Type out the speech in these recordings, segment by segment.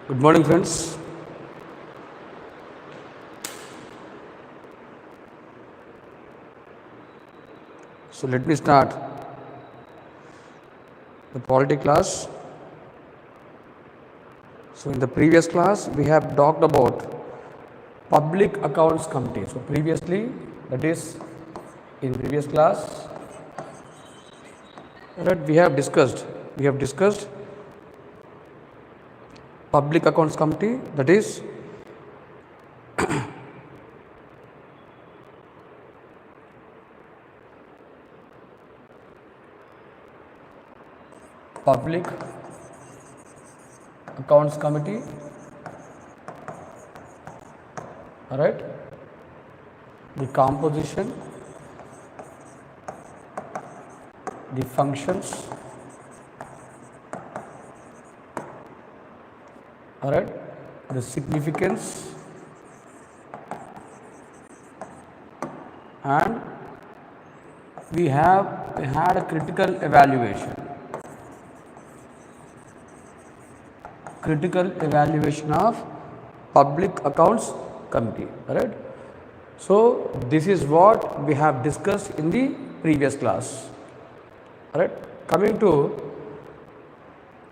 Good morning, friends. So let me start the polity class. So in the previous class, we have talked about Public Accounts Committee. So previously, that is in previous class, that we have discussed Public Accounts Committee, that is Public Accounts Committee, all right, the composition, the functions, all right, the significance, and we had a critical evaluation of Public Accounts Committee, all right. So this is what we have discussed in the previous class, all right. Coming to,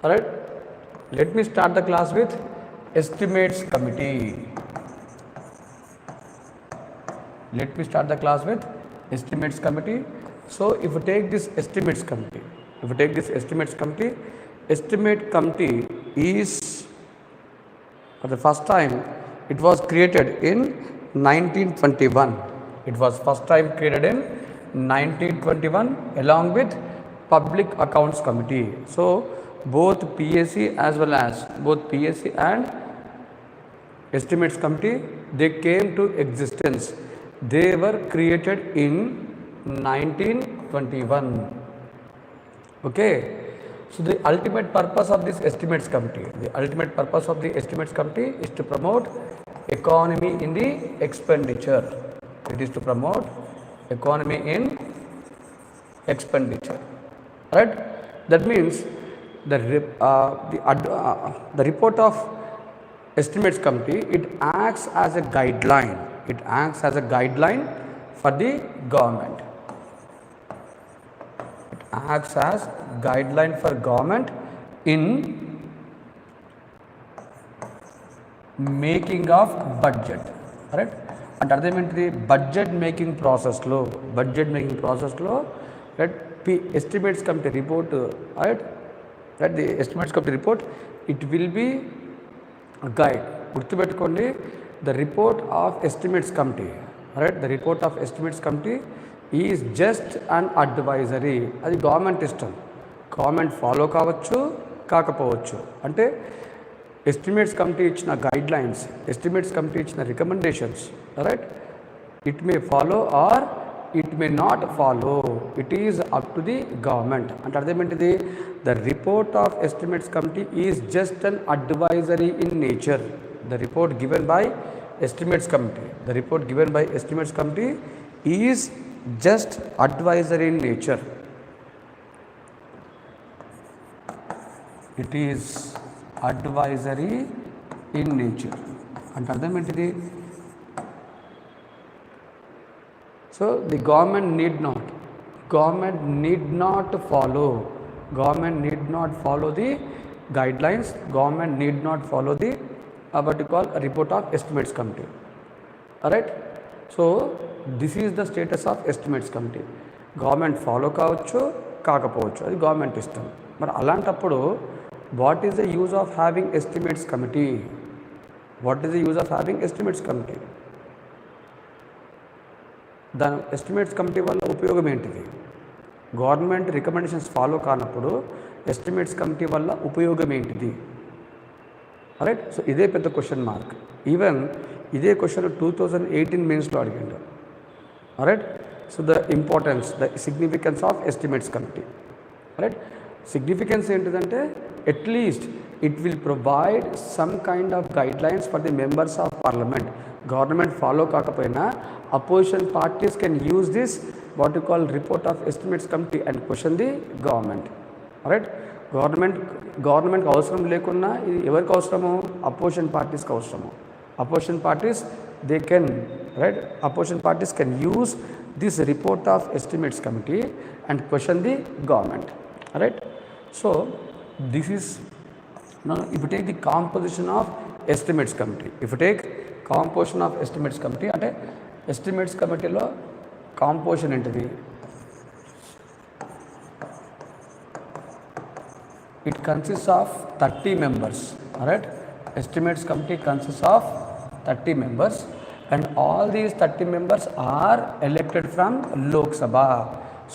all right, let me start the class with Estimates Committee. So if you take this Estimates Committee, Estimate Committee is, for the first time, it was created in 1921. It was first time created in 1921 along with Public Accounts Committee. So both PAC and Estimates Committee, they came to existence. They were created in 1921. Okay. So the ultimate purpose of this Estimates Committee, is to promote economy in the expenditure. It is to promote economy in expenditure. Right? That means the report of Estimates Committee, it acts as a guideline. For the government. Acts as guideline for government in making of budget, right? And అర్థమేంటిది budget making process లో right, estimates committee report, right, that the estimates committee report, it will be a guide. గుర్తుపెట్టుకోండి, the report of estimates committee, right, the report of estimates committee is just an advisory. అది government ఇష్టం, government follow కావచ్చు కాకపోవచ్చు. అంటే estimates committee ఇచ్చిన guidelines, estimates committee ఇచ్చిన recommendations, right, it may follow or it may not follow. It is up to the government. అంటే అర్థమేంటిది, the report of estimates committee is just an advisory in nature. The report given by estimates committee is just advisory in nature. It is advisory in nature. అంటే అర్థం ఏంటిది? So the government need not follow the guidelines. Government need not follow the what you call a report of estimates committee. Alright. So this is the status of estimates committee. Government follow కావచ్చు కాకపోవచ్చు, అది government ఇష్టం. మరి అలాంటప్పుడు what is the use of having estimates committee? దాని estimates committee వల్ల ఉపయోగం ఏంటిది? గవర్నమెంట్ రికమెండేషన్స్ ఫాలో కానప్పుడు ఎస్టిమేట్స్ కమిటీ వల్ల ఉపయోగం ఏంటిది? రైట్. సో ఇదే పెద్ద క్వశ్చన్ మార్క్. ఈవెన్ ఇదే క్వశ్చన్ 2018 మెయిన్స్లో అడిగిండు. Right. So the importance, the significance of estimates committee. Right. Significance ఏంటిదంటే, at least it will provide some kind of guidelines for the members of Parliament. Government follow కాకపోయినా opposition parties can use this what you call report of estimates committee and question the government. Right. Government గవర్నమెంట్కి అవసరం లేకున్నా ఇది ఎవరికి అవసరము? Opposition పార్టీస్కి అవసరము. Opposition parties they can write opposition parties can use this report of estimates committee and question the government, right? So this is if you take the composition of estimates committee, if you take composition of estimates committee అంటే estimates committeeలో composition ఏంటిది? It consists of 30 members, alright? Estimates committee consists of 30 members and all these 30 members are elected from Lok Sabha.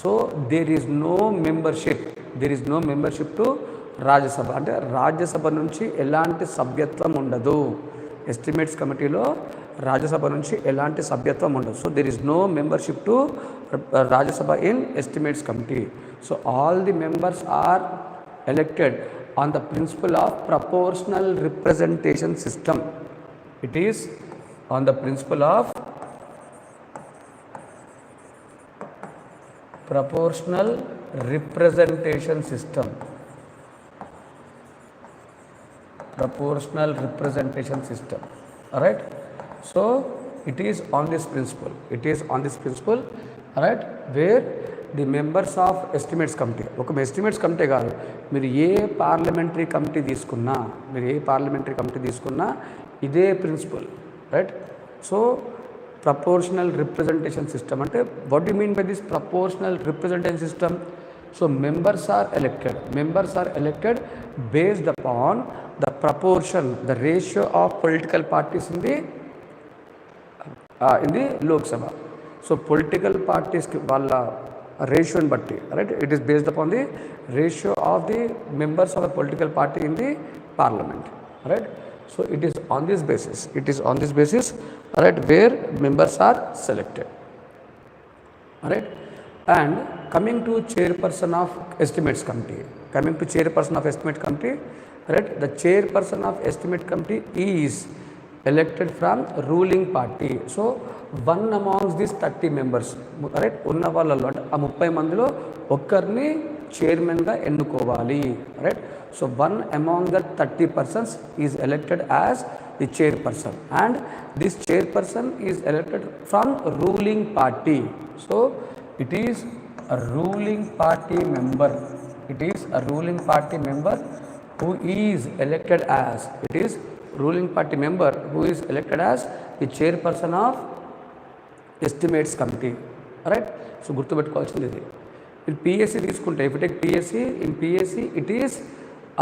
So there is no membership to Rajya Sabha. అంటే రాజ్యసభ నుంచి ఎలాంటి సభ్యత్వం ఉండదు. Estimates కమిటీలో రాజ్యసభ నుంచి ఎలాంటి సభ్యత్వం ఉండదు. So there is no membership to Rajya Sabha in estimates committee. So all the members are elected on the principle of proportional representation system. It is on the principle of proportional representation system. Proportional representation system. Alright? So it is on this principle. It is on this principle, alright, where the members of estimates committee, ఒక estimates committee కాదు, మీరు ఏ parliamentary committee తీసుకున్నా ఇదే principle, right? So proportional representation system అంటే what you mean by this proportional representation system? So members are elected based upon the proportion, the ratio of political parties in the Lok Sabha. So political పార్టీస్కి వాళ్ళ రేషియోని బట్టి, right, it is based upon the ratio of the members of the political party in the parliament, right? So it is on this basis, right, where members are selected, right? And coming to chairperson of estimates committee, right, the chairperson of estimate committee is elected from ruling party. So one amongst these 30 members, right, ఉన్న వాళ్ళలో అంటే ఆ 30 మందిలో ఒక్కరిని చైర్మన్గా ఎన్నుకోవాలి, right? So one among the 30 persons is elected as the chairperson and this chairperson is elected from ruling party. So it is a ruling party member, who is elected as, ruling party member who is elected as the chairperson of estimates committee, right? So గుర్తుపెట్టుకోవాల్సింది ఇది. మీరు PSC తీసుకుంటే, if you take PSC, in PSC it is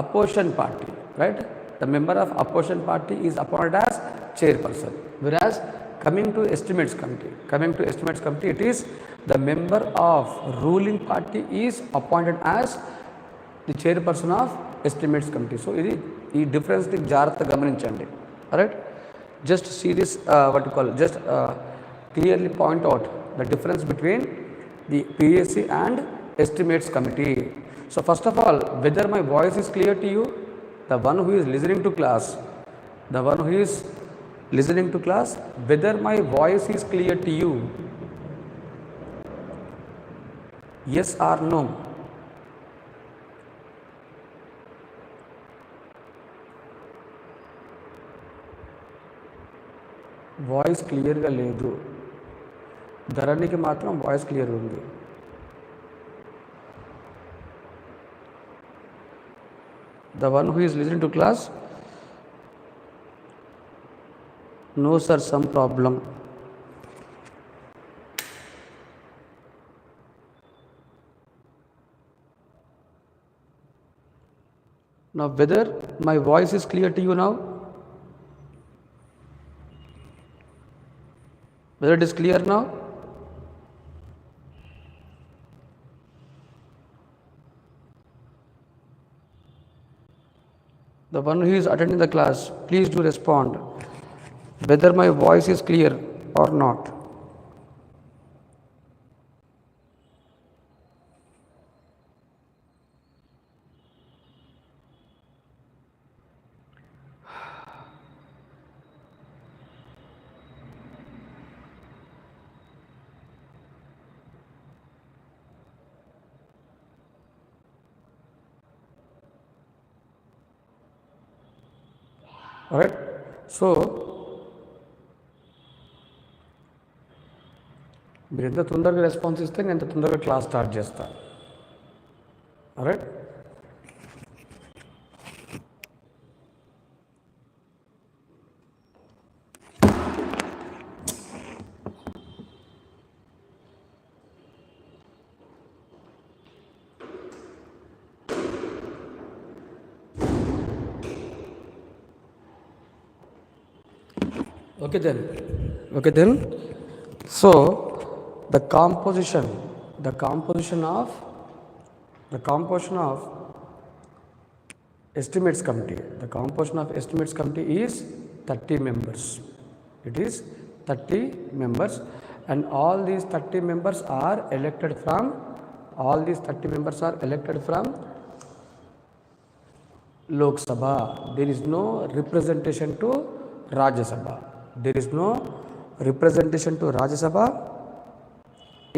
opposition party, right? The member of opposition party is appointed as chairperson, whereas coming to estimates committee, it is the member of ruling party is appointed as the chairperson of estimates committee. So ఇది ఈ డిఫరెన్స్ని జాగ్రత్తగా గమనించండి, right? Just see this what you call, just clearly point out the difference between the PSC and estimates committee. So first of all, whether my voice is clear to you, the one who is listening to class, whether my voice is clear to you, yes or no? Voice క్లియర్గా లేదు, ధరణికి మాత్రం voice clear ఉంది. The one who is listening to class, no sir, some problem. Now whether my voice is clear to you now? Whether it is clear now? The one who is attending the class, please do respond whether my voice is clear or not. alright. So మీరు ఎంత తొందరగా response ఇస్తే నేను ఎంత తొందరగా class start చేస్తాను. alright. Okay then. So the composition of estimates committee, is 30 members. It is 30 members, and all these 30 members are elected from Lok Sabha. There is no representation to Rajya Sabha.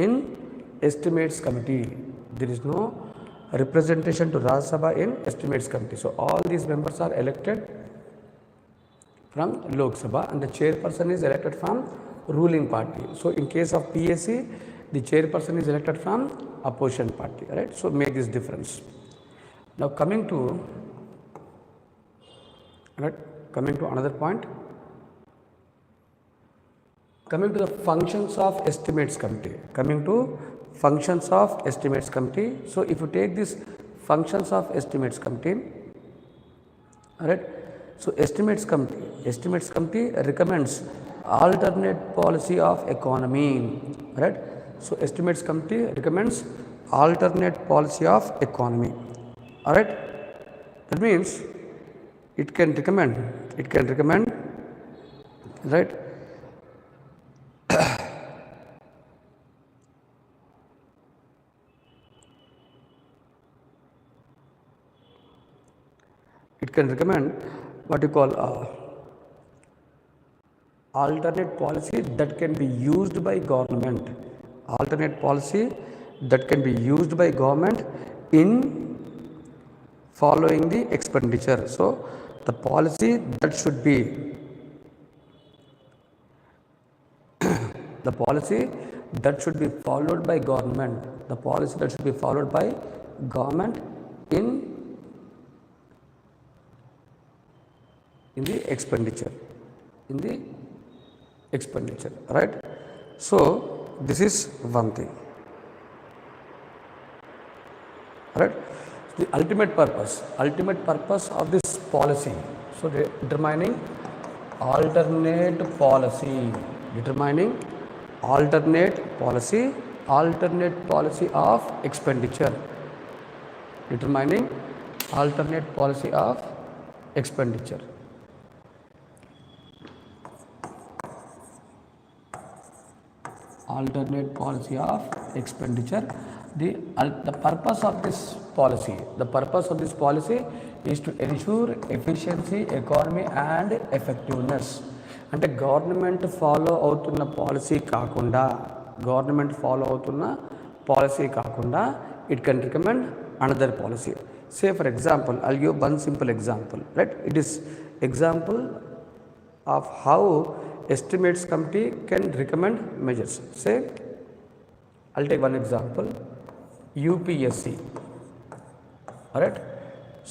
In estimates committee. There is no representation to Rajya Sabha in estimates committee. So all these members are elected from Lok Sabha, and the chairperson is elected from ruling party. So in case of PSC, the chairperson is elected from opposition party. Right? So make this difference. Now coming to another point. Coming to the functions of estimates committee. So if you take this functions of estimates committee, alright. So estimates committee recommends alternate policy of economy, right? So estimates committee recommends alternate policy of economy, alright. That means it can recommend, right? It can recommend what you call alternate policy that can be used by government. In following the expenditure. So the policy that should be followed by government. in the expenditure, right? So this is one thing, right? The ultimate purpose of this policy. So determining alternate policy of expenditure. The purpose of this policy is to ensure efficiency, economy and effectiveness. అంటే government follow అవుతున్న policy కాకుండా it can recommend another policy. Say for example, I'll give one simple example, right? It is example of how estimates committee can recommend measures. Say I'll take one example, UPSC, alright.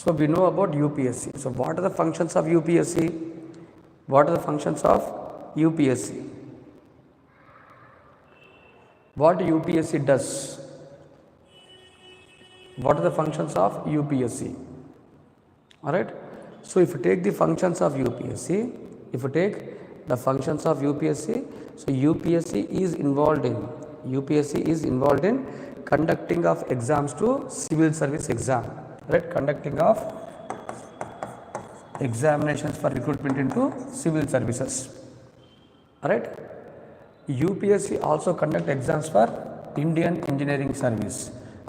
So we know about UPSC. So what are the functions of UPSC? What UPSC does? What are the functions of UPSC? Alright. So if you take the functions of UPSC, so UPSC is involved in conducting of exams to civil service exam, right? Conducting of examinations for recruitment into civil services, alright. UPSC also conduct exams for Indian Engineering Service,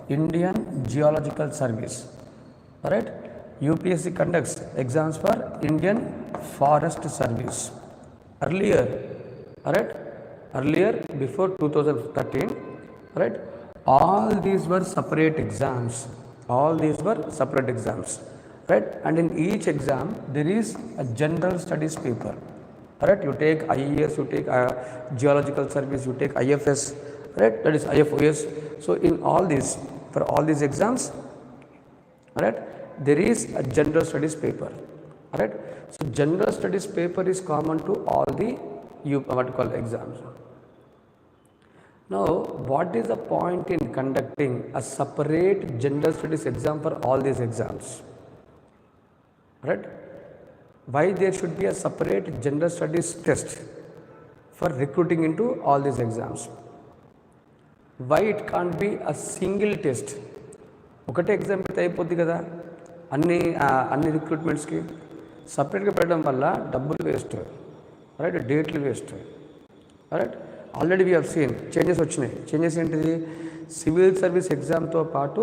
Indian Geological Service, alright. UPSC conducts exams for Indian Forest Service. Earlier before 2013, right, all these were separate exams. right? And in each exam there is a general studies paper, right? You take IAS, you take geological service, you take IFS, right? That is IFOS. So in all these, for all these exams, right, there is a general studies paper, right? So general studies paper is common to all the what you call exams. Now, what is the point in conducting a separate general studies exam for all these exams? Right? Why there should be a separate general studies test for recruiting into all these exams? Why it can't be a single test? ఒకటే exam పెడితే అయిపోద్ది కదా అన్ని రిక్రూట్మెంట్స్కి. సపరేట్గా పెట్టడం వల్ల డబ్బులు waste, right, డేట్లు waste, right. Already we have scene changes వచ్చినాయి. చేంజెస్ ఏంటిది? సివిల్ సర్వీస్ ఎగ్జామ్తో పాటు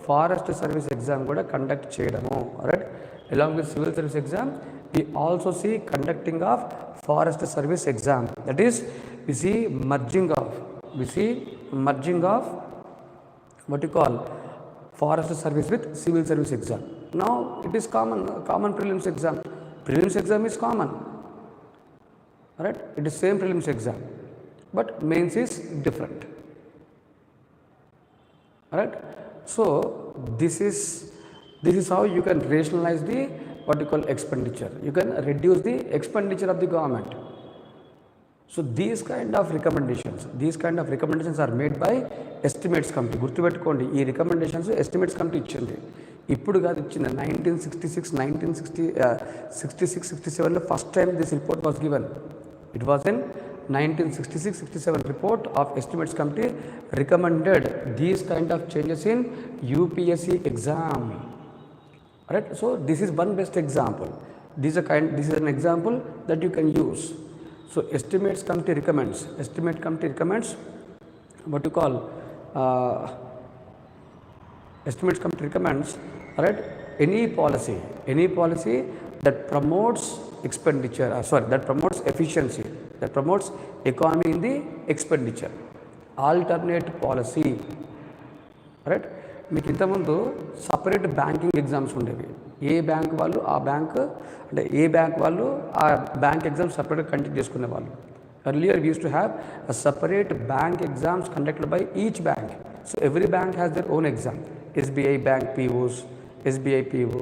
ఫారెస్ట్ సర్వీస్ ఎగ్జామ్ కూడా కండక్ట్ చేయడము, right. Along with civil service exam we also see conducting of forest service exam. That is, we see merging of what you call forest service with civil service exam. Now it is common prelims exam. Prelims exam is common, right? It is same prelims exam, but mains is different, right? So this is how you can rationalize the what you call expenditure. You can reduce the expenditure of the government. So these kind of recommendations are made by estimates committee. గుర్తుపెట్టుకోండి, ఈ recommendations estimates committee ఇచ్చింది. ఇప్పుడు కాదు ఇచ్చింది. 1967 first time this report was given. It was in 1967 report of estimates committee recommended these kind of changes in UPSC exam. Right? So this is one best example. This is an example that you can use. So estimates committee recommends what you call estimates committee recommends, right, any policy that promotes expenditure, that promotes efficiency, that promotes economy in the expenditure. Alternate policy, right? మీకు ఇంతకుముందు separate banking exams ఉండేవి. ఏ bank వాళ్ళు ఆ bank exam సపరేట్గా conduct చేసుకునేవాళ్ళు. Earlier we use to have a separate bank exams conducted by each bank. So every bank has their own exam. SBI bank POs, SBI PO,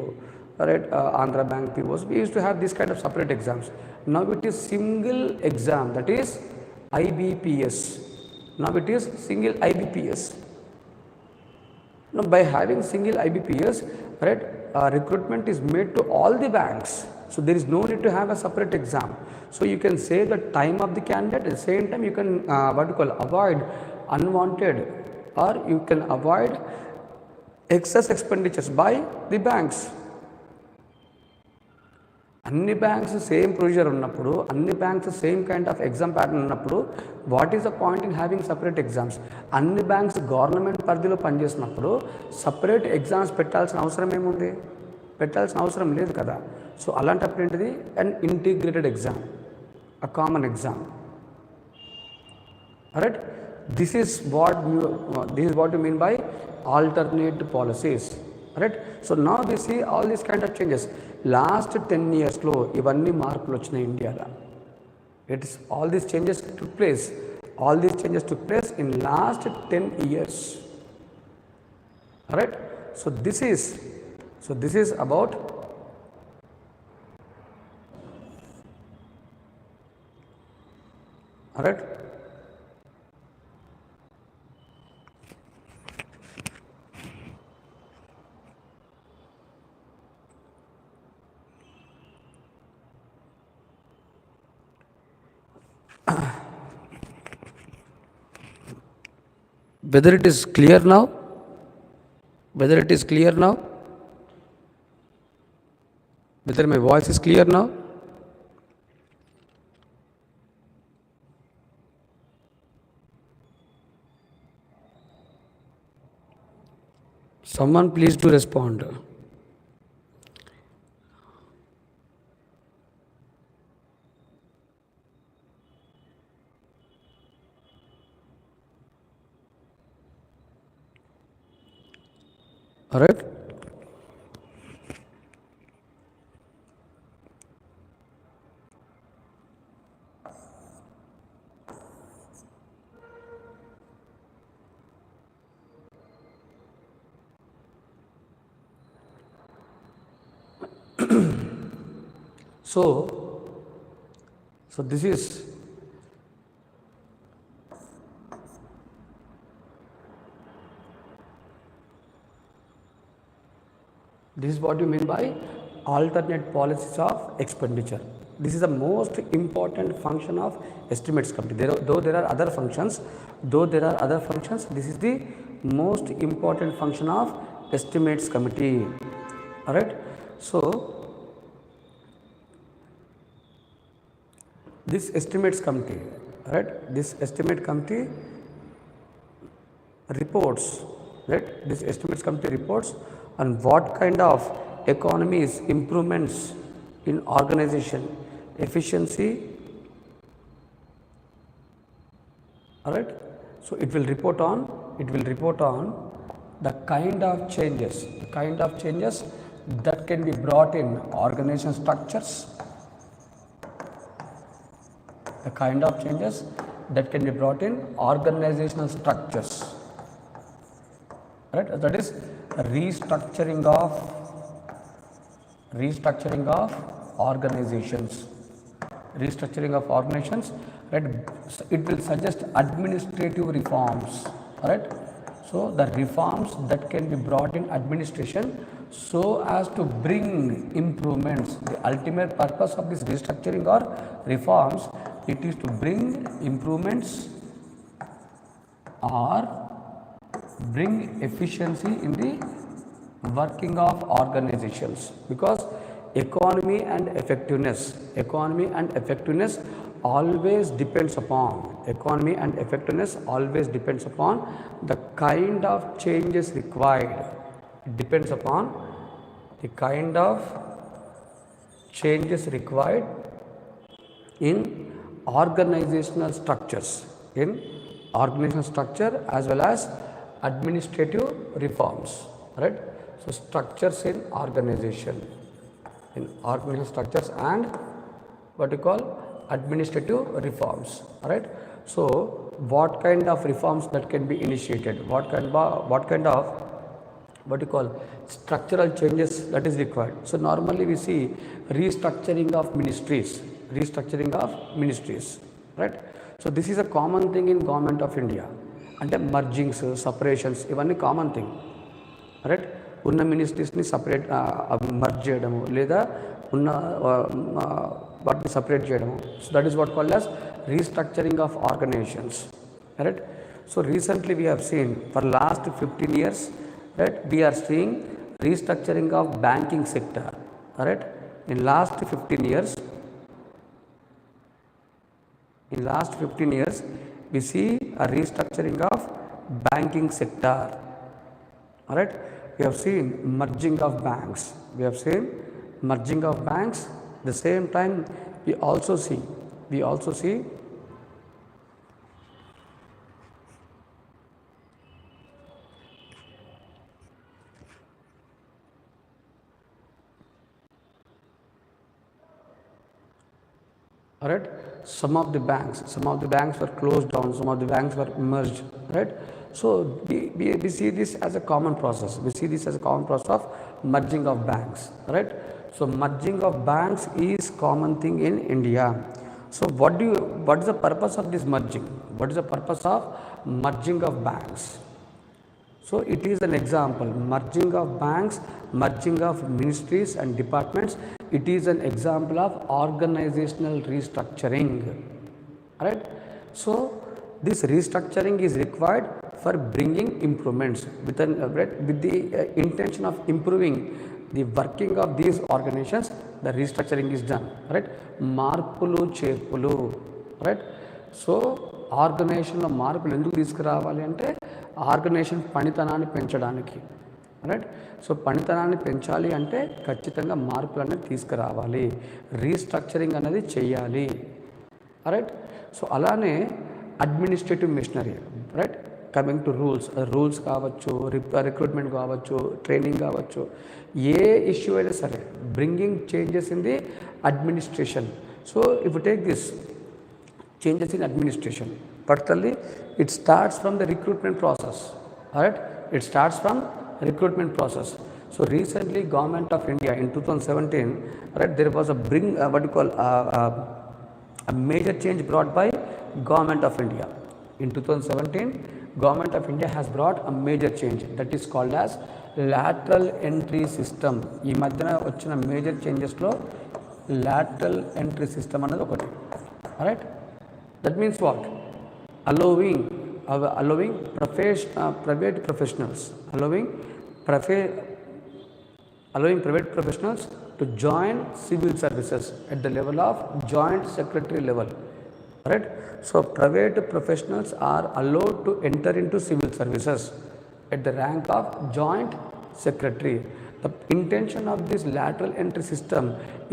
right, Andhra Bank POs. We used to have this kind of separate exams. Now it is single exam, that is IBPS. Now it is single IBPS. Now, by having single IBPS, right, recruitment is made to all the banks. So there is no need to have a separate exam. So you can save the time of the candidate. At the same time, you can avoid unwanted, or you can avoid excess expenditures by the banks. అన్ని banks same procedure ఉన్నప్పుడు, అన్ని banks same kind of exam pattern ఉన్నప్పుడు, what is the point in having separate exams? అన్ని banks government పరిధిలో పనిచేసినప్పుడు separate exams పెట్టాల్సిన అవసరం ఏముంది? పెట్టాల్సిన అవసరం లేదు కదా. సో అలాంటప్పుడు ఏంటిది? And integrated exam, a common exam, right. This is what you mean by alternate policies, right? So now we see all these kind of changes. Last 10 years లో ఇవన్నీ మార్పులు వచ్చినాయి ఇండియాలో. All these changes took place in last 10 years, right? So this is about right. Whether it is clear now? Whether my voice is clear now? Someone please do respond. All right. So this is what you mean by alternate policies of expenditure. This is the most important function of estimates committee. Though there are other functions, this is the most important function of estimates committee. All right. So this estimates committee, right? This estimate committee reports, right? This estimates committee reports on what kind of economies, improvements in organization, efficiency. All right. So it will report on the kind of changes, that can be brought in organization structures, the kind of changes that can be brought in organizational structures, right? That is restructuring of organizations, right? It will suggest administrative reforms, right? So the reforms that can be brought in administration so as to bring improvements. The ultimate purpose of this restructuring or reforms, it is to bring improvements or bring efficiency in the working of organizations, because economy and effectiveness always depends upon the kind of changes required. It depends upon the kind of changes required in organizational structures, as well as administrative reforms, right? So structures in organization structures and what you call administrative reforms, right? So what kind of reforms that can be initiated, what kind of what you call structural changes that is required. So normally we see restructuring of ministries, right? So this is a common thing in government of India. అంటే మర్జింగ్స్, separations, ఇవన్నీ common thing, right? ఉన్న మినిస్ట్రీస్ని separate merge చేయడము లేదా ఉన్న వాటిని separate చేయడము. So that is what called as restructuring of organizations, right? So recently we have seen for last 15 years, right, we are seeing restructuring of banking sector, right? In last 15 years we see a restructuring of banking sector, all right? We have seen merging of banks, the same time we also see all right, some of the banks were closed down, some of the banks were merged, right? So we see this as a common process, of merging of banks, right? So merging of banks is common thing in India. So what is the purpose of this merging? What is the purpose of merging of banks? So it is an example, merging of banks, merging of ministries and departments. It is an example of organizational restructuring, right? So this restructuring is required for bringing improvements with the intention of improving the working of these organizations. The restructuring is done, right? మార్పులు చేర్పులు, right? So ఆర్గనైజేషన్లో మార్పులు ఎందుకు తీసుకురావాలి అంటే organisation పనితనాన్ని పెంచడానికి, right? So పనితనాన్ని పెంచాలి అంటే ఖచ్చితంగా మార్పులు అనేది తీసుకురావాలి, రీస్ట్రక్చరింగ్ అనేది చేయాలి, రైట్? సో అలానే administrative machinery, right? Coming to rules కావచ్చు, రిక్రూట్మెంట్ కావచ్చు, ట్రైనింగ్ కావచ్చు, ఏ ఇష్యూ అయినా సరే bringing changes in the administration. So if you take this changes in administration, particularly it starts from the recruitment process, all right? It starts from recruitment process. So recently, Government of India in 2017, right, there was a a major change brought by Government of India. In 2017, Government of India has brought a major change that is called as lateral entry system. ఈ మధ్యన వచ్చిన major చేంజెస్లో lateral entry system అనేది ఒకటి. Alright, that means what? Allowing private professionals to join civil services at the level of joint secretary level. Right? So private professionals are allowed to enter into civil services at the rank of joint secretary. The intention of this lateral entry system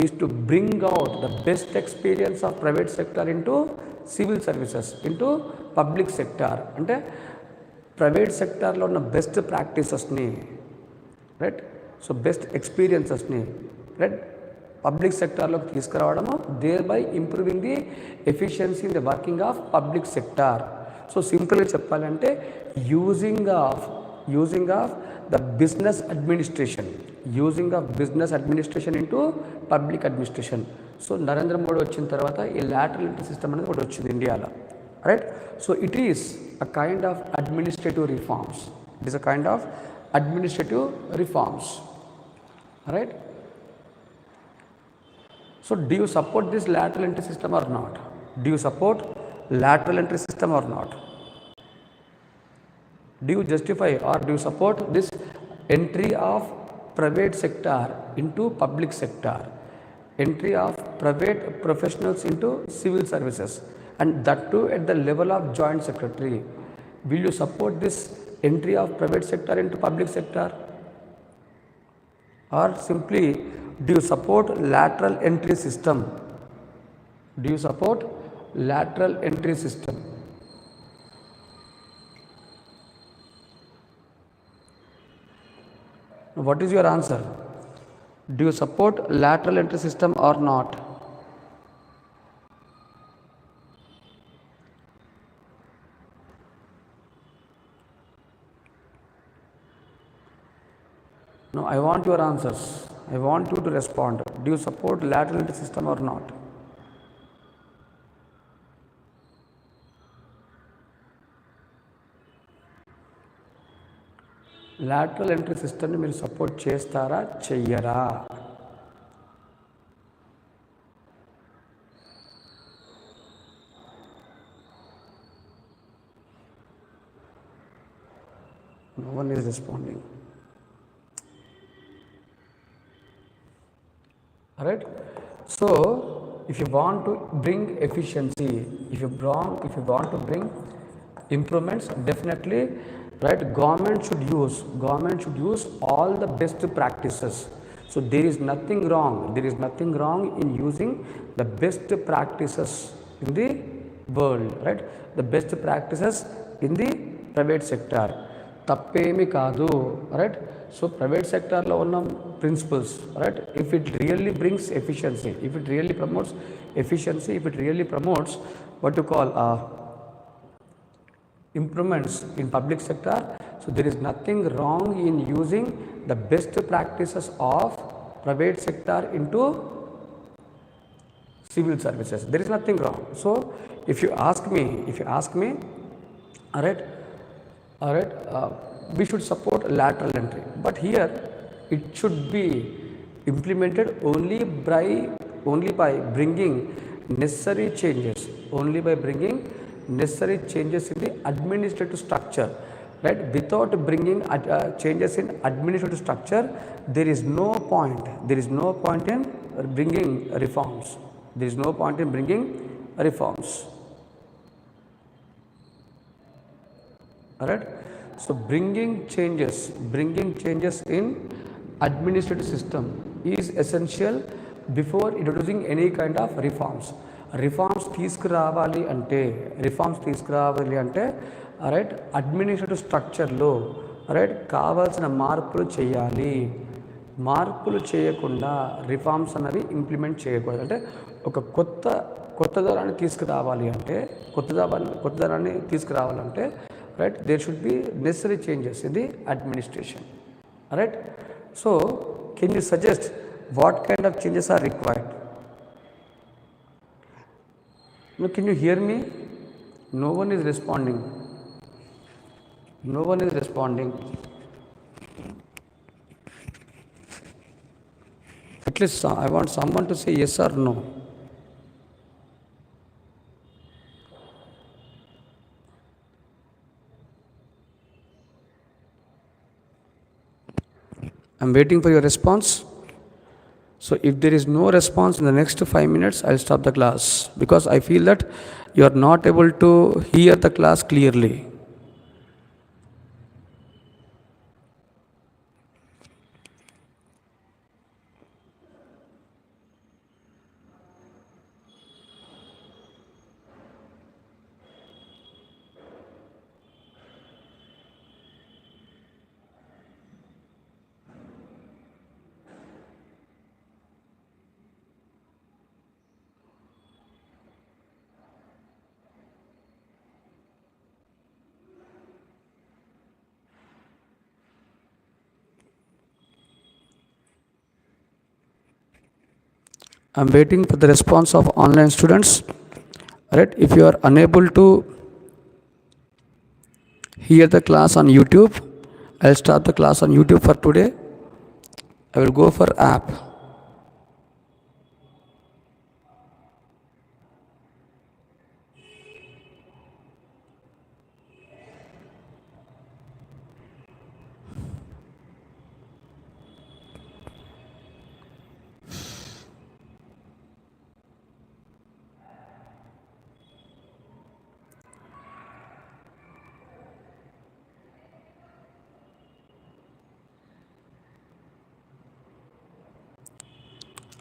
is to bring out the best experience of private sector into civil services, into public sector. అంటే private సెక్టార్లో ఉన్న best ప్రాక్టీసెస్ని, right, so best ఎక్స్పీరియన్సెస్ని, right, public సెక్టార్లోకి తీసుకురావడము, thereby improving the efficiency in the working of public sector. So సింపుల్గా చెప్పాలంటే using of the business administration into public administration. సో నరేంద్ర మోడీ వచ్చిన తర్వాత ఈ lateral entry system అనేది ఒకటి వచ్చింది ఇండియాలో, right. So it is a kind of administrative reforms. Right. So do you support this lateral entry system or not? Do you support lateral entry system or not? Do you justify or do you support this entry of private sector into public sector, entry of private professionals into civil services, and that too at the level of joint secretary? Will you support this entry of private sector into public sector? Or simply, do you support lateral entry system? What is your answer? Do you support lateral entry system or not? No, I want your answers. I want you to respond. Do you support lateral entry system or not? lateral entry system ని మీరు support చేస్తారా చెయ్యరా? No one is responding. Alright, so if you want to bring efficiency, if you want to bring improvements, definitely, right, government should use all the best practices. So there is nothing wrong in using the best practices in the world, right, the best practices in the private sector. తప్పేమి కాదు, right. So private సెక్టార్లో ఉన్న principles, right, if it really brings efficiency, if it really promotes efficiency, if it really promotes what you call improvements in public sector, so there is nothing wrong in using the best practices of private sector into civil services. There is nothing wrong. So if you ask me, all right, we should support lateral entry, but here it should be implemented only by bringing necessary changes, in the administrative structure, right. Without bringing changes in administrative structure, there is no point in bringing reforms. Alright, so bringing changes in administrative system is essential before introducing any kind of reforms తీసుకురావాలి అంటే right, administrative స్ట్రక్చర్లో, right, కావాల్సిన మార్పులు చేయకుండా reforms అనేవి implement చేయకూడదు. అంటే ఒక కొత్త దరాన్ని తీసుకురావాలంటే right, there should be necessary changes in the administration, right. So can you suggest what kind of changes are required? Now, can you hear me? No one is responding. No one is responding. At least I want someone to say yes or no. I'm waiting for your response. So if there is no response in the next 5 minutes, I'll stop the class because I feel that you are not able to hear the class clearly. I'm waiting for the response of online students. Right? If you are unable to hear the class on YouTube, I'll start the class on YouTube for today. I will go for app.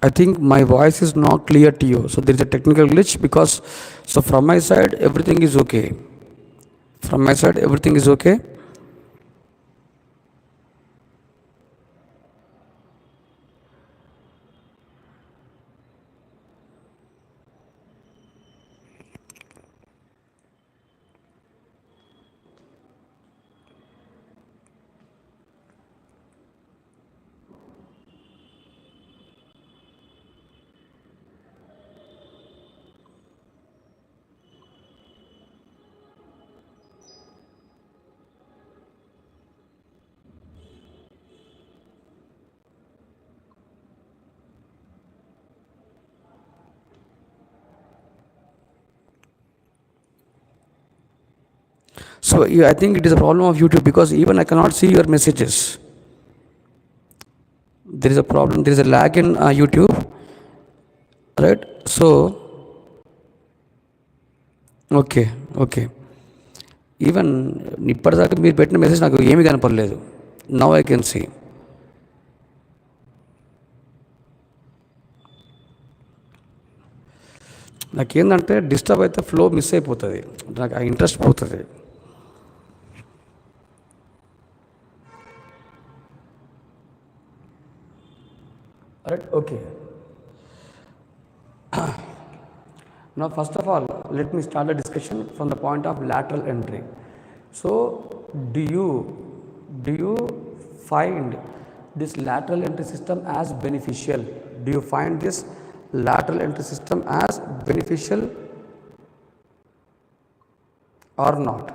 I think my voice is not clear to you. So there is a technical glitch because, so from my side, everything is okay. From my side, everything is okay. So I think it is a problem of YouTube because even I cannot see your messages. There is a problem. There is a lag in YouTube, right? So okay even ఇప్పటిదాకా మీరు పెట్టిన message నాకు ఏమీ కనపడలేదు. Now I can see. నాకేందంటే disturb అయితే flow miss అయిపోతుంది, నాకు ఆ ఇంట్రెస్ట్ పోతుంది. Right, okay. Now, first of all, let me start the discussion from the point of lateral entry. So, do you find this lateral entry system as beneficial? Do you find this lateral entry system as beneficial or not?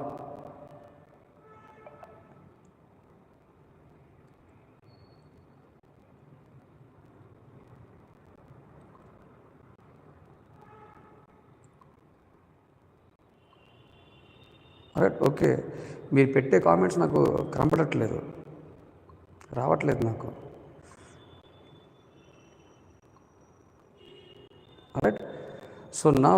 Right, okay. మీరు పెట్టే comments నాకు కనపడట్లేదు, రావట్లేదు నాకు. Right, so now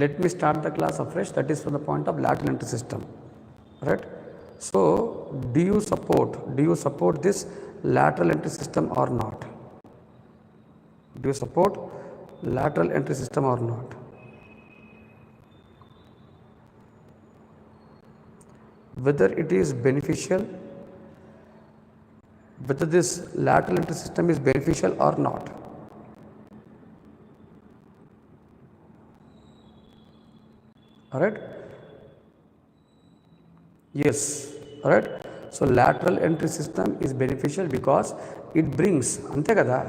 let me start the class afresh. That is from the point of lateral entry system. Right, so do you support this lateral entry system or not? Do you support lateral entry system or not? Whether it is beneficial, whether this lateral entry system is beneficial or not. All right, yes, all right. So lateral entry system is beneficial because it brings, అంతే కదా,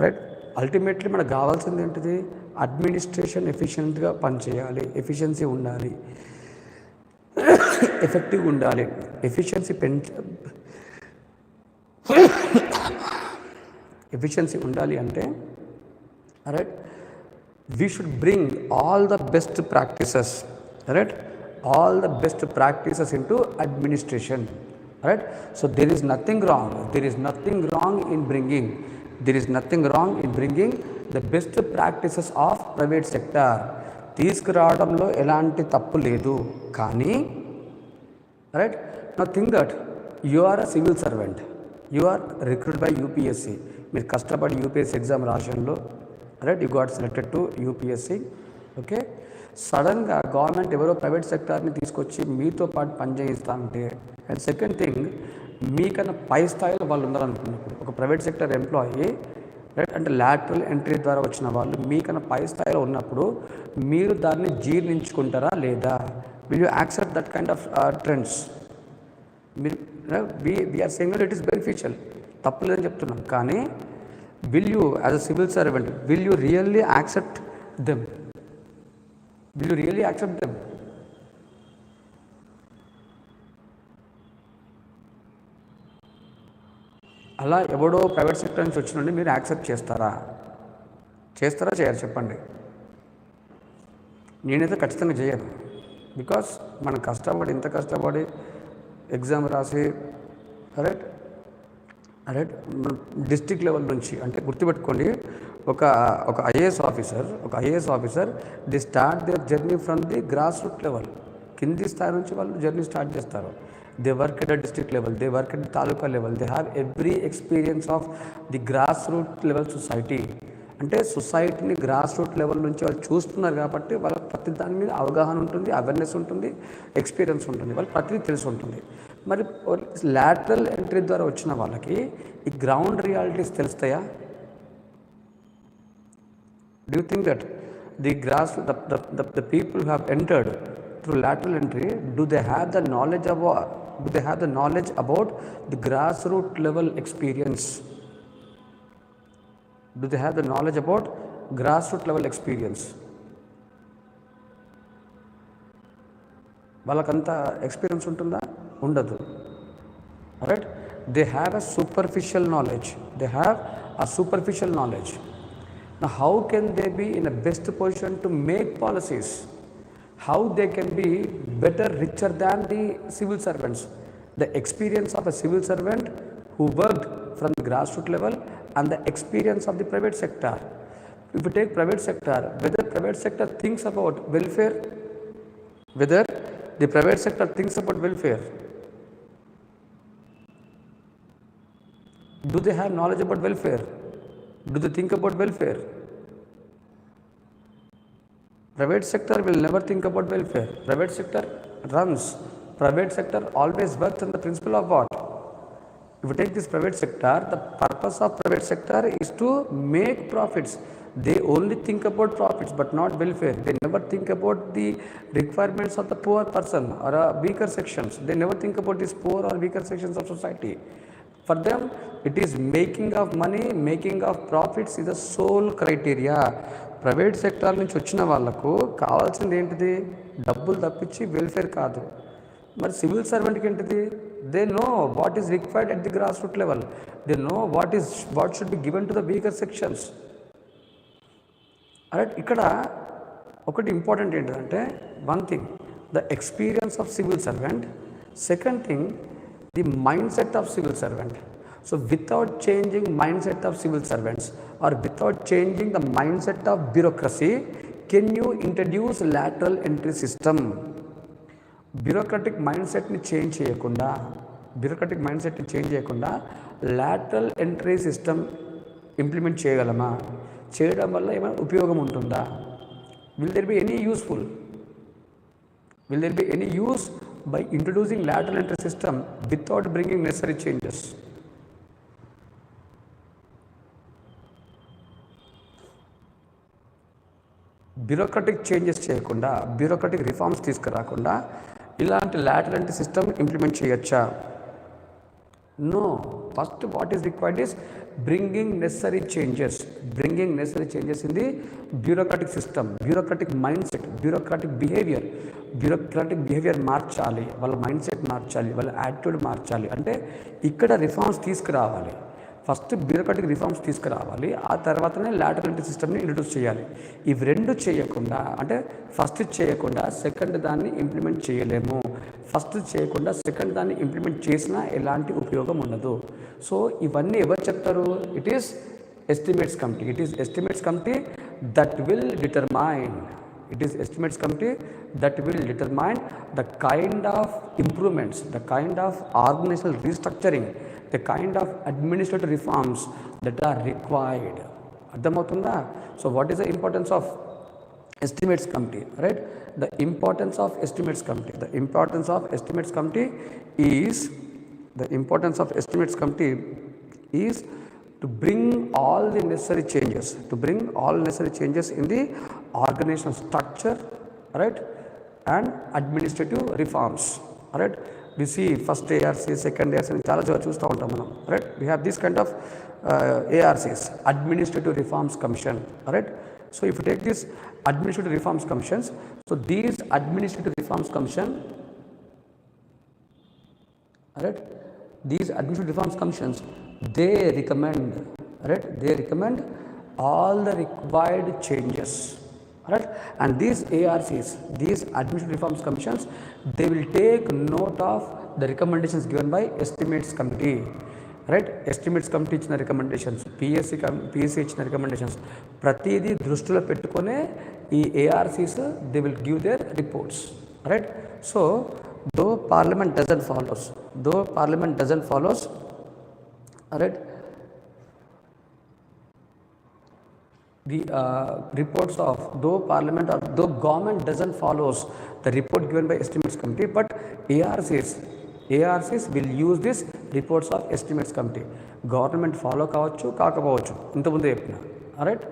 right. Ultimately మనకు కావాల్సింది ఏంటిది? Administration ఎఫిషియెంట్గా పనిచేయాలి, efficiency ఉండాలి, effective ఉండాలి. Efficiency efficiency ఉండాలి అంటే, right, we should bring all the best practices, right, all the best practices into administration, right. So there is nothing wrong in bringing the best practices of private sector. తీసుకురావడంలో ఎలాంటి తప్పు లేదు. కానీ right, now think that you are a civil servant, you are recruit by UPSC. మీరు కష్టపడి UPSC exam రాషన్లో, right, you got selected to UPSC. Okay, సడన్గా government ఎవరో ప్రైవేట్ సెక్టార్ని తీసుకొచ్చి మీతో పాటు పనిచేయిస్తా ఉంటే, అండ్ సెకండ్ థింగ్, మీకన్నా పై స్థాయిలో వాళ్ళు ఉండాలనుకున్నప్పుడు, ఒక ప్రైవేట్ సెక్టర్ ఎంప్లాయీ, రైట్, అంటే లాటరల్ ఎంట్రీ ద్వారా వచ్చిన వాళ్ళు మీకన్నా పై స్థాయిలో ఉన్నప్పుడు మీరు దాన్ని జీర్ణించుకుంటారా లేదా? Will you accept that kind of trends? మీరు we are saying that it is beneficial, తప్పులేదని చెప్తున్నాం. కానీ will you as a civil servant, will you really accept them? Will you really accept them? అలా ఎవడో ప్రైవేట్ సెక్టర్ నుంచి వచ్చినండి మీరు accept చేస్తారా చేయరు? చెప్పండి. నేనైతే ఖచ్చితంగా చేయను. బికాస్ మనం ఇంత కష్టపడి ఎగ్జామ్ రాసి, రైట్, డిస్ట్రిక్ట్ లెవెల్ నుంచి, అంటే గుర్తుపెట్టుకోండి, ఒక IAS officer the start their journey from the grass root level. కింది స్థాయి నుంచి వాళ్ళు జర్నీ స్టార్ట్ చేస్తారు. They work at the district level, they work at the taluka level, they have every experience of the grass root level society. అంటే సొసైటీని grass root level నుంచి వాళ్ళు చూస్తున్నారు కాబట్టి వాళ్ళకి ప్రతి దాని మీద అవగాహన ఉంటుంది, అవేర్నెస్ ఉంటుంది, ఎక్స్పీరియన్స్ ఉంటుంది, వాళ్ళకి ప్రతిదీ తెలిసి ఉంటుంది. మరి లాటరల్ ఎంట్రీ ద్వారా వచ్చిన వాళ్ళకి ఈ గ్రౌండ్ రియాలిటీస్ తెలుస్తాయా? Do you think that the people who have entered through lateral entry, do they have the knowledge about the grassroots level experience? Do they have the knowledge about grassroots level experience? వాళ్ళకంత experience ఉంటుందా? ఉండదు. Right, they have a superficial knowledge. Now how can they be in a best position to make policies? How they can be better, richer than the civil servants? The experience of a civil servant who worked from the grassroots level and the experience of the private sector. If you take private sector, whether private sector thinks about welfare, whether the private sector thinks about welfare, do they have knowledge about welfare? Do they think about welfare? Private sector will never think about welfare. Private sector always works on the principle of what? If you take this private sector, the purpose of private sector is to make profits. They only think about profits but not welfare. They never think about the requirements of the poor person or weaker sections. They never think about these poor or weaker sections of society. For them, it is making of money, making of profits is the sole criteria. Private sector నుంచి వచ్చిన వాళ్ళకు కావాల్సింది ఏంటిది? డబ్బులు తప్పించి welfare కాదు. మరి civil సర్వెంట్కి ఏంటిది? They know what is required at the grass root level. They know what should be given to the weaker sections. Right, ఇక్కడ ఒకటి ఇంపార్టెంట్ ఏంటంటే, one thing the experience of civil servant, second thing the mind set of civil servant. So without changing mindset of civil servants or without changing the mindset of bureaucracy, can you introduce lateral entry system? Bureaucratic mindset ni change చేయకుండా lateral entry system implement చేయగలమా? చేయడం వల్ల ఏమైనా ఉపయోగం ఉంటుందా? Will there be any use by introducing lateral entry system without bringing necessary changes? Bureaucratic changes చేయకుండా, bureaucratic reforms తీసుకురాకుండా ఇలాంటి లాటరల్ ఎంట్రీ సిస్టమ్ ఇంప్లిమెంట్ చేయొచ్చా? No, first what is required is bringing necessary changes in the bureaucratic system, bureaucratic mindset, bureaucratic behavior మార్చాలి, వాళ్ళ mind set మార్చాలి, వాళ్ళ attitude మార్చాలి. అంటే ఇక్కడ రిఫార్మ్స్ తీసుకురావాలి. ఫస్ట్ బ్యూరోక్రాటిక్ రిఫార్మ్స్ తీసుకురావాలి, ఆ తర్వాతనే లాటరల్ ఎంట్రీ సిస్టమ్ని ఇంట్రడ్యూస్ చేయాలి. ఇవి రెండు చేయకుండా, అంటే ఫస్ట్ చేయకుండా సెకండ్ దాన్ని ఇంప్లిమెంట్ చేయలేము. ఫస్ట్ చేయకుండా సెకండ్ దాన్ని ఇంప్లిమెంట్ చేసినా ఎలాంటి ఉపయోగం ఉండదు. సో ఇవన్నీ ఎవరు చెప్తారు? It is estimates committee. That will determine the kind of improvements, the kind of organizational restructuring, the kind of administrative reforms that are required. అర్థమవుతుందా? So what is the importance of estimates committee, right? The importance of estimates committee is to bring all necessary changes in the organizational structure, right, and administrative reforms, right? We see first ARC, second ARC and chala chusta untam manam, right? We have this kind of ARCs, administrative reforms commission, right? So if you take this administrative reforms commissions, so these administrative reforms commission, right, these administrative reforms commissions, they recommend all the required changes, right? And these ARCs, these administrative reforms commissions, they will take note of the recommendations given by estimates committee, right? Estimates committee ఇచ్చిన recommendations, PSC ఇచ్చిన recommendations ప్రతిదీ దృష్టిలో పెట్టుకునే ఈ ARCs they will give there reports, right? So though parliament doesn't follows, right, the reports of, though government doesn't follows the report given by estimates committee, but ARCs will use this reports of estimates committee. Government follow కావచ్చు కాకపోవచ్చు, ఇంతకుముందే చెప్పిన, right?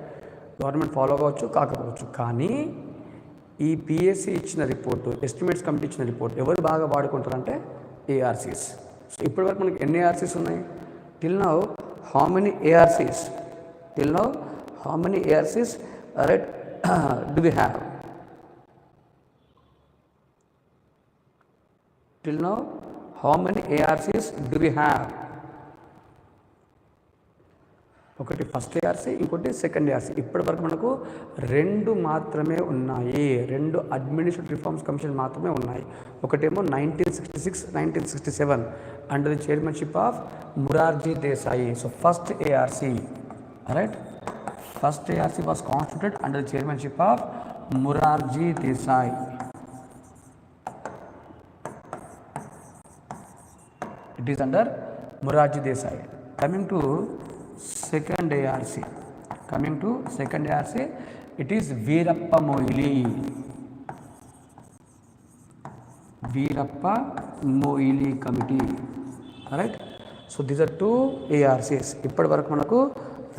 Government follow కావచ్చు కాకపోవచ్చు, కానీ ఈ PSC ఇచ్చిన report, estimates committee ఇచ్చిన రిపోర్ట్ ఎవరు బాగా వాడుకుంటారంటే ARCs. సో ఇప్పటివరకు మనకి ఎన్ని ARCs ఉన్నాయి? Till now, how many ARCs, right, do we have? Till now, how many ARCs do we have? ఒకటి ఫస్ట్ ARC, ఇంకోటి సెకండ్ ARC. ఇప్పటి వరకు మనకు రెండు మాత్రమే ఉన్నాయి, రెండు అడ్మినిస్ట్రేటివ్ రిఫార్మ్స్ కమిషన్ మాత్రమే ఉన్నాయి. ఒకటేమో 1966, 1967 under the chairmanship of Morarji Desai. So first ARC, right, first ARC was constituted under the chairmanship of Morarji Desai. It is under Morarji Desai. Coming to second ARC, it is Veerappa Moili committee, right? So these are two ARCs. ఇప్పటి వరకు మనకు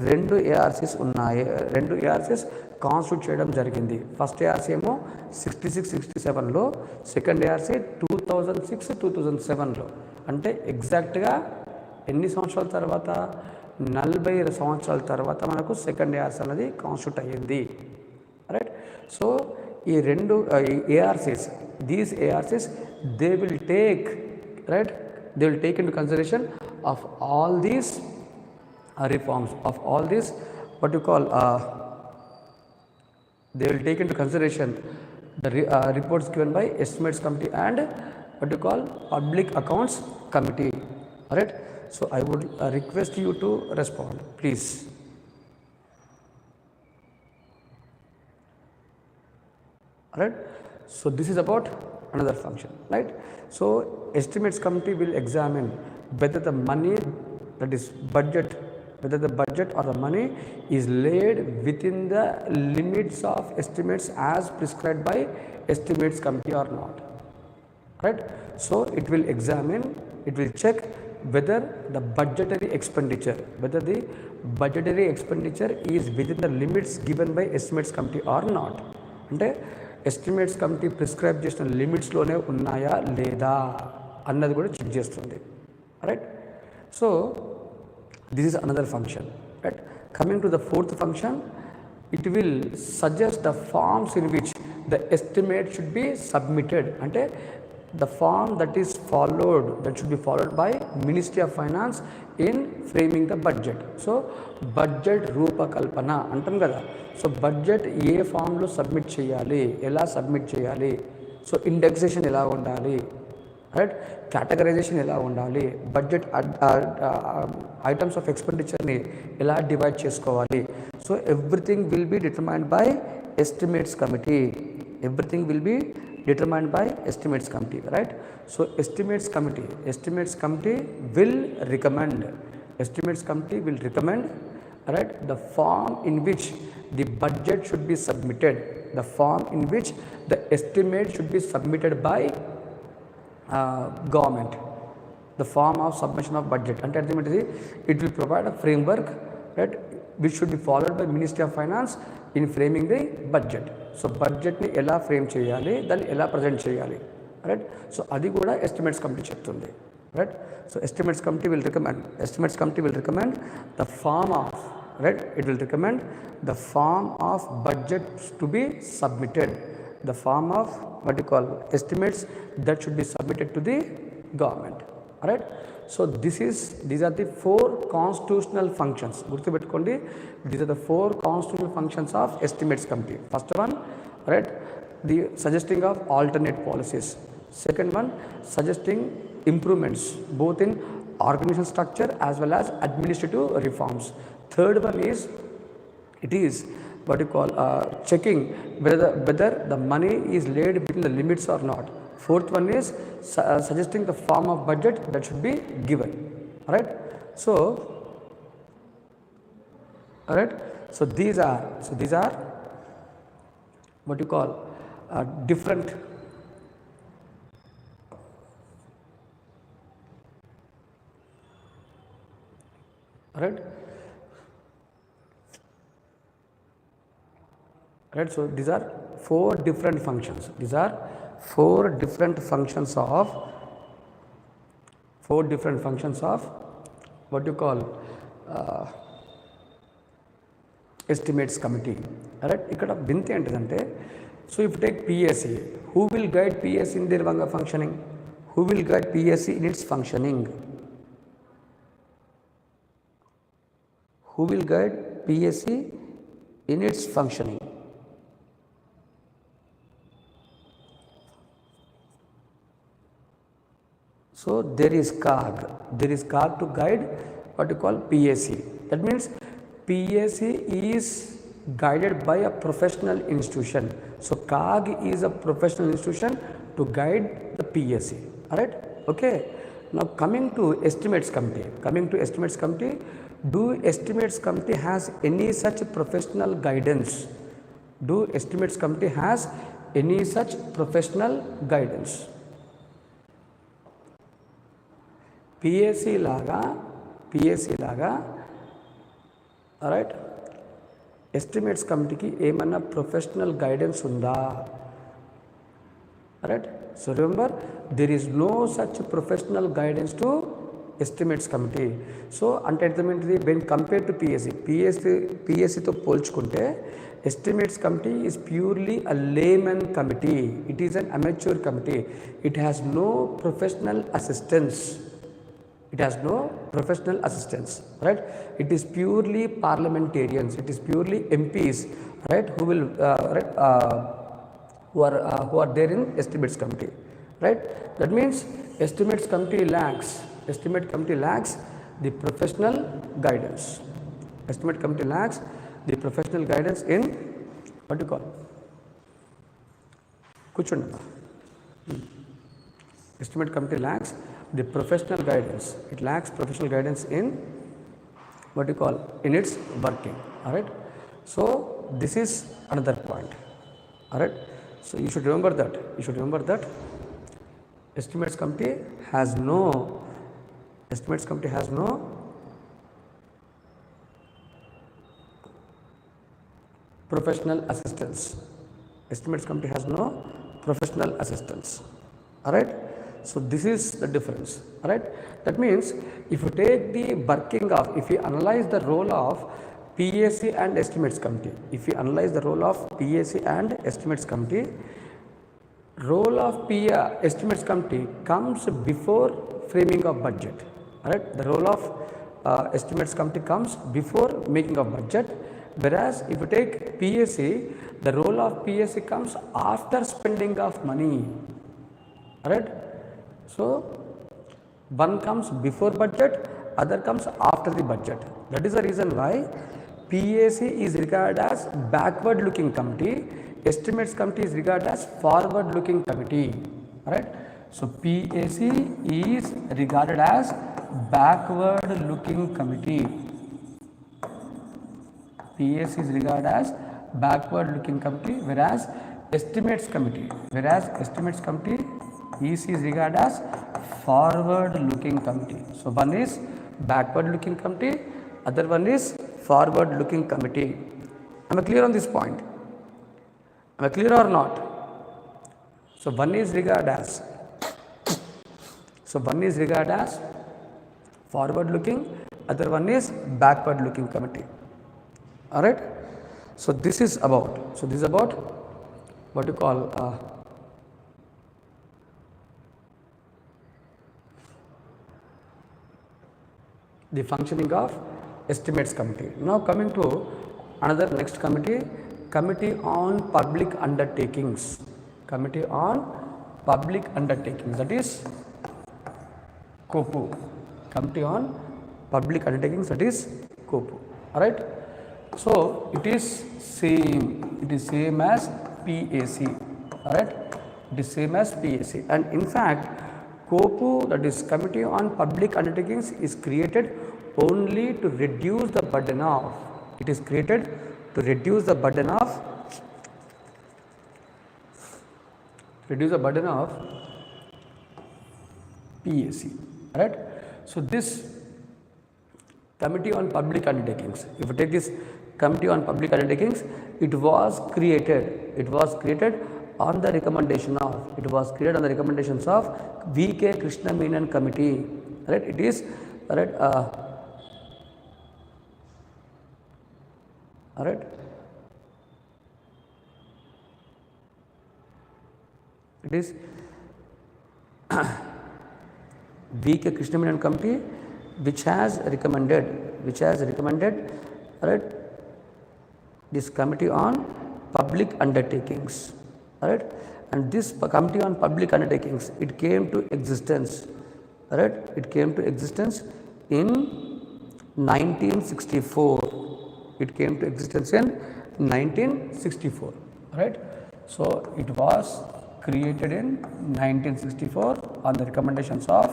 రెండు ARCs ఉన్నాయి, రెండు ARCs constitute చేయడం జరిగింది. First ARC ఏమో 66-67లో, second ARC 2006-2007లో. అంటే ఎగ్జాక్ట్గా ఎన్ని సంవత్సరాల తర్వాత? 40 సంవత్సరాల తర్వాత మనకు సెకండ్ ARC అనేది కాన్స్టిట్యూట్ అయ్యింది, రైట్? సో ఈ రెండు ARCs, these ARCs, they will take into consideration of all these reforms, of all these what you call they will take into consideration the reports given by estimates committee and what you call public accounts committee, right? So I would request you to respond, please. Alright, so this is about another function, right? So estimates committee will examine whether the money, that is budget, whether the budget or the money is laid within the limits of estimates as prescribed by estimates committee or not, right? So it will examine, it will check whether the budgetary expenditure is within the limits given by estimates committee or not. అంటే estimates committee prescribe చేసిన లిమిట్స్లోనే ఉన్నాయా లేదా అన్నది కూడా check చేస్తుంది, right? So this is another function, right? Coming to the fourth function, it will suggest the forms in which the estimate should be submitted. Ante the form that is followed, that should be followed by Ministry of Finance in framing the budget. So budget రూపకల్పన అంటాం కదా. So budget ఏ ఫామ్లో submit చేయాలి, ఎలా submit చేయాలి, so indexation ఎలా ఉండాలి, right, categorisation ఎలా ఉండాలి, బడ్జెట్ ఐటమ్స్ ఆఫ్ ఎక్స్పెండిచర్ని ఎలా డివైడ్ చేసుకోవాలి. So everything will be determined by estimates committee. Everything will be determined by estimates committee, right? So estimates committee will recommend, right, the form in which the budget should be submitted, the form in which the estimate should be submitted by government, the form of submission of budget. And ultimately it will provide a framework, right, which should be followed by Ministry of Finance in framing the budget. So budget ni ela frame cheyali, then ela present cheyali, right? So adi kuda estimates committee cheptundi, right? So estimates committee will recommend the form of, right, it will recommend the form of budget to be submitted, the form of what you call estimates that should be submitted to the government, right? So these are the four constitutional functions. Gurtupettukondi, these are the four constitutional functions of estimates committee. First one, right, the suggesting of alternate policies. Second one, suggesting improvements both in organizational structure as well as administrative reforms. Third one is, it is what you call checking whether the money is laid within the limits or not. Fourth one is suggesting the form of budget that should be given, right? So these are what you call different, right? So these are four different functions. Four different functions of what you call estimates committee, right? Ikkada binti antadante, so if you take PSC, who will guide PSC in their functioning? Who will guide PSC in its functioning? Who will guide PSC in its functioning? So there is CAG to guide what you call PSC. That means PSC is guided by a professional institution. So CAG is a professional institution to guide the PSC. Alright? Okay. Now coming to estimates committee. Do estimates committee has any such professional guidance? PSC laga, alright, estimates committee ki emanna professional guidance unda, alright? So remember, there is no such professional guidance to estimates committee. So ultimately when compared to PSC to polchukunte, estimates committee is purely a layman committee. It is an amateur committee. It has no professional assistance. Right? It is purely parliamentarians, it is purely MPs, right, who will who are there in estimates committee, right? That means estimates committee lacks the professional guidance. In what you call kuchunda. Estimate committee lacks the professional guidance. It lacks professional guidance in what you call in its working. All right. So this is another point. All right. So you should remember that. Estimates committee has no professional assistance. All right. So this is the difference, right? That means if you take the working of, if you analyze the role of PAC and estimates committee, if you analyze the role of PAC and estimates committee, role of PA estimates committee comes before framing of budget, right? The role of estimates committee comes before making of budget, whereas if you take PAC, the role of PAC comes after spending of money, right? So one comes before budget, other comes after the budget. That is the reason why PAC is regarded as backward looking committee, estimates committee is regarded as forward looking committee, right? So PAC is regarded as backward looking committee. PAC is regarded as backward looking committee, whereas estimates committee EC is regarded as forward looking committee. So one is backward looking committee, other one is forward looking committee. Am I clear on this point? Am I clear or not? So one is regarded as forward looking, other one is backward looking committee. All right. So this is about what you call the functioning of estimates committee. Now coming to another next committee, committee on public undertakings. Committee on public undertakings, that is COPU. Committee on public undertakings, that is COPU. All right. So it is same as PAC. All right. It is same as PAC, and in fact COPU, that is Committee on Public Undertakings, is created only to reduce the burden of, it is created to reduce the burden of PAC, right? So this Committee on Public Undertakings, if you take this Committee on Public Undertakings, it was created on the recommendation of, recommendations of V.K. Krishna Menon Committee, right? It is, right, all right. It is V.K. Krishna Menon Committee which has recommended, right, this Committee on Public Undertakings, right? And this Committee on Public Undertakings, it came to existence, right? It came to existence in 1964. It came to existence in 1964, right? So it was created in 1964 on the recommendations of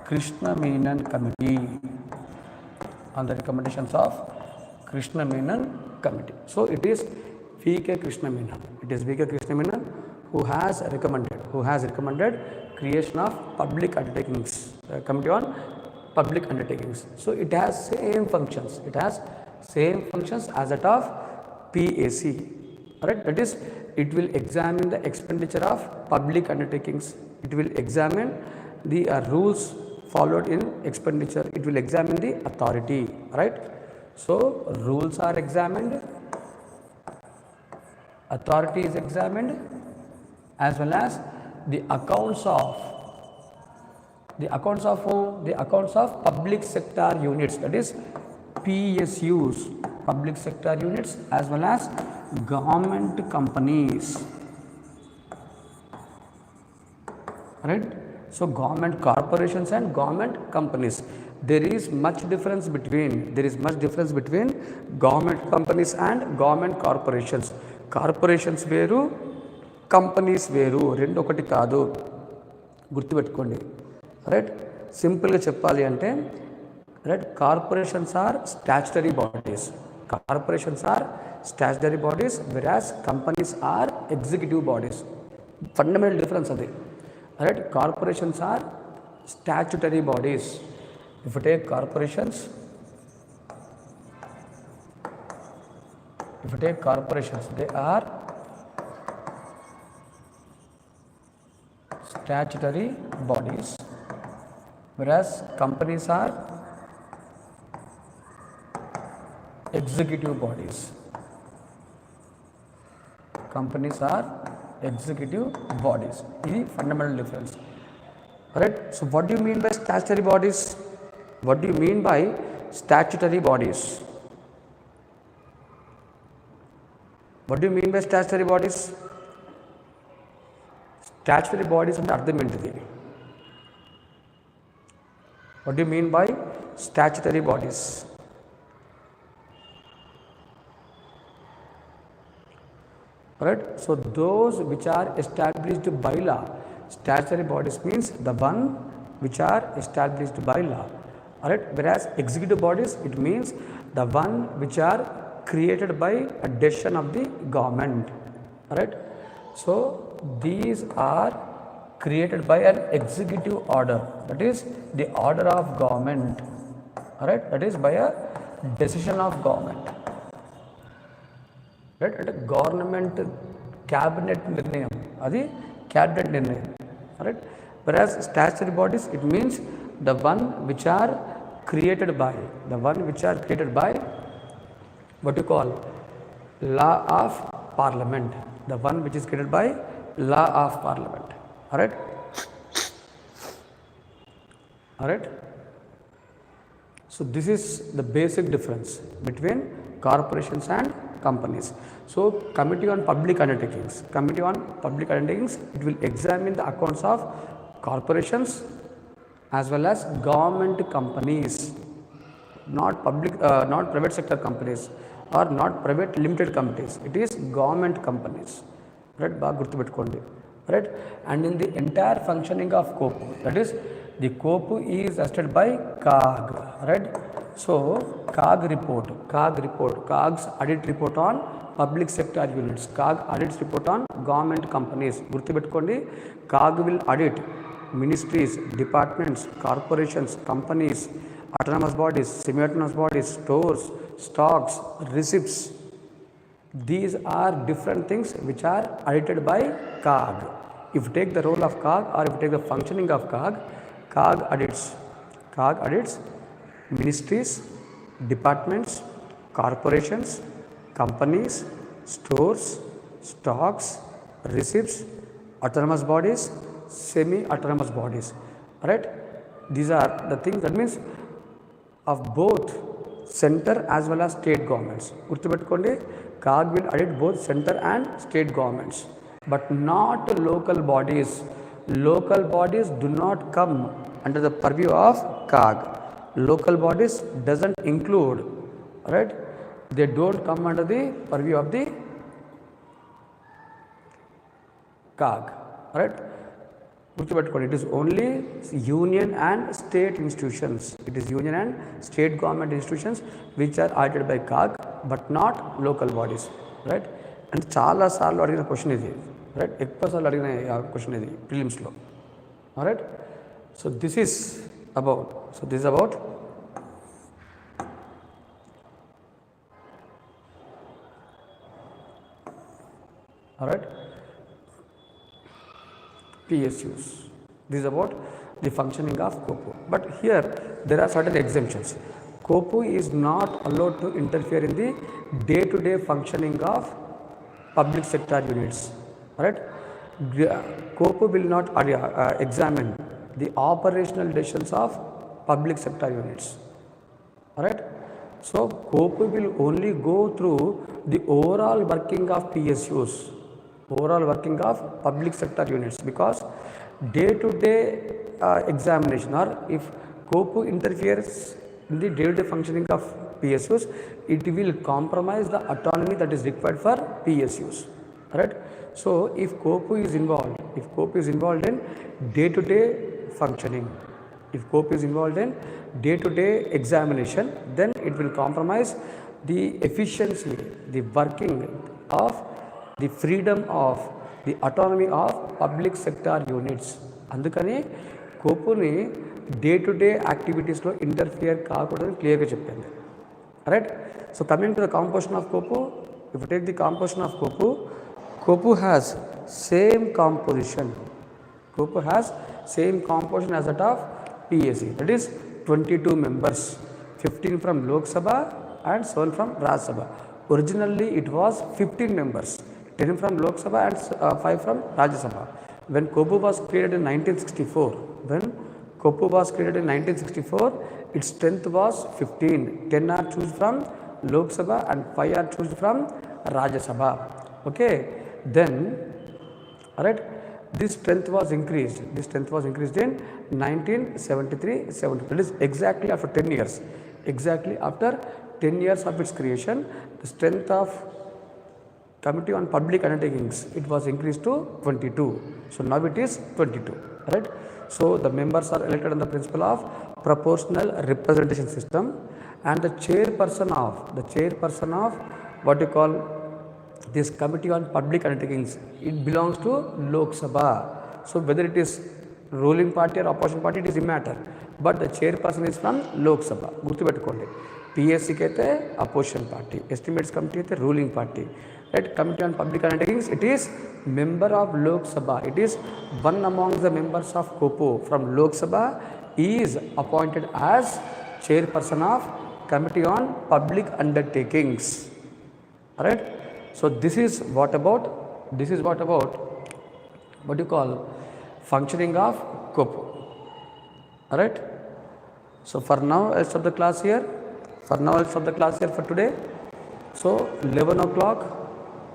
Krishna Menon Committee. So it is V.K. Krishna Menon. It is V.K. Krishna Menon who has recommended creation of public undertakings, Committee on Public Undertakings. So it has same functions. as that of PAC. Alright, that is, it will examine the expenditure of public undertakings. It will examine the rules followed in expenditure. It will examine the authority, right? So rules are examined, authority is examined, as well as the accounts of whom? The accounts of public sector units, that is PSUs, public sector units, as well as government companies, right? So government corporations and government companies, there is much difference between government companies and government corporations. Corporations వేరు, companies వేరు, రెండు ఒకటి కాదు, గుర్తుపెట్టుకోండి, right? సింపుల్గా చెప్పాలి అంటే, right, corporations are statutory bodies, whereas companies are executive bodies. Fundamental difference అది, రైట్? Corporations are statutory bodies. If you take corporations, they are statutory bodies, whereas companies are executive bodies. Companies are executive bodies. This is fundamental difference. Alright. So what do you mean by statutory bodies? What do you mean by statutory bodies? What do you mean by statutory bodies? Statutory bodies అంటే అర్థం ఏంటిది? What do you mean by statutory bodies? Alright, so those which are established by law. Statutory bodies means the one which are established by law. Alright, whereas executive bodies, it means the one which are created by a decision of the government. Alright, so these are created by an executive order, that is the order of government. Alright, that is by a decision of government. Right, at a government cabinet నిర్ణయం, అది cabinet నిర్ణయం. Right, whereas statutory bodies, it means the one which are created by, what you call law of parliament, the one which is created by law of parliament. Alright, alright. So this is the basic difference between corporations and companies. So Committee on Public Undertakings, it will examine the accounts of corporations as well as government companies, not private sector companies or not private limited companies. It is government companies. Right, బాగా గుర్తుపెట్టుకోండి. Right, and in the entire functioning of COPU, that is the COPU is assisted by CAG. Right, so CAG's audit report on public sector units, CAG audits report on government companies. గుర్తుపెట్టుకోండి, CAG will audit ministries, departments, corporations, companies, autonomous bodies, semi-autonomous bodies, stores, stocks, receipts. These are different things which are audited by CAG. If you take the role of CAG or if you take the functioning of CAG audits ministries, departments, corporations, companies, stores, stocks, receipts, autonomous bodies, semi-autonomous bodies. Right, these are the things, that means of both center as well as state governments. గుర్తుపెట్టుకోండి, CAG will audit both center and state governments, but not local bodies. Local bodies do not come under the purview of CAG. Local bodies doesn't include, right, they don't come under the purview of the CAG. Right, it is only union and state institutions, government institutions which are audited by CAG, but not local bodies. Right, and చాలా సార్లు అడిగిన question ఇది. Right, ఎక్కువ సార్లు అడిగిన question ఇది ప్రిలిమ్స్లో. Right, so this is about alright, PSUs. This is about the functioning of COPU. But here there are certain exemptions. COPU is not allowed to interfere in the day-to-day functioning of public sector units. Right? COPU will not examine the operational decisions of public sector units. Alright, so COPU will only go through the overall working of PSUs, overall working of public sector units, because day-to-day examination, or if COPU interferes in the day-to-day functioning of PSUs, it will compromise the autonomy that is required for PSUs. Right? So if COPU is involved in day-to-day functioning, if COPU is involved in day-to-day examination, then it will compromise the efficiency, the working of the freedom of the autonomy of public sector units. అందుకని కోపుని day-to-day యాక్టివిటీస్లో interfere కాకూడదని క్లియర్గా చెప్పింది. Right, so coming to the composition of COPU, if take the composition of COPU, COPU has same composition. same composition as that of PAC, that is 22 members, 15 from Lok Sabha and 7 from Rajya Sabha. Originally it was 15 members, 10 from Lok Sabha and 5 from Rajya Sabha. When COPU was created in 1964, its strength was 15. 10 are chosen from Lok Sabha and 5 are chosen from Rajya Sabha. Okay, then, alright, this strength was increased. This strength was increased in 1973-70. That is exactly after 10 years. Exactly after 10 years of its creation, the strength of Committee on Public Undertakings, it was increased to 22. So now it is 22. Right? So the members are elected on the principle of proportional representation system, and the chairperson of what you call this Committee on Public Undertakings, it belongs to Lok Sabha. So whether it is ruling party or opposition party, it is immatter. But the chairperson is from Lok Sabha. Gurtupetukondi. PSC kaithe opposition party, estimates committee kaithe ruling party. Right? Committee on Public Undertakings, it is member of Lok Sabha. It is one among the members of COPO from Lok Sabha is appointed as chairperson of Committee on Public Undertakings. Alright? So this is what about what you call functioning of COPO. Alright? So for now I'll stop the class here. For today. So 11 o'clock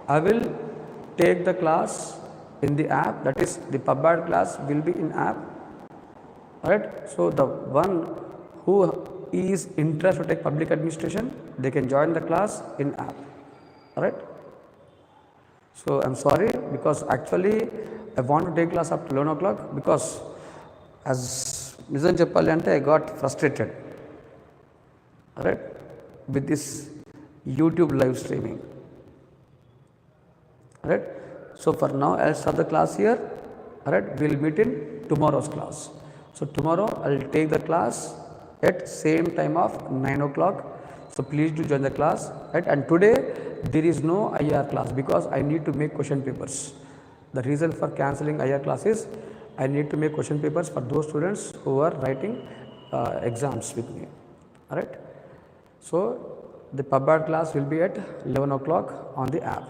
I will take the class in the app, that is the PubAd class will be in app. Alright? So the one who is interested to take public administration, they can join the class in app. Alright? So I'm sorry, because actually I want to take class up to 11 o'clock, because as Nizam Cheppali ante I got frustrated, alright, with this YouTube live streaming. Alright. So for now I'll start the class here. Alright, we'll meet in tomorrow's class. So tomorrow I'll take the class at same time of 9 o'clock. So please do join the class. Right? And today there is no IR class because I need to make question papers. The reason for cancelling IR class is I need to make question papers for those students who are writing exams with me. Alright. So the PubAd class will be at 11 o'clock on the app.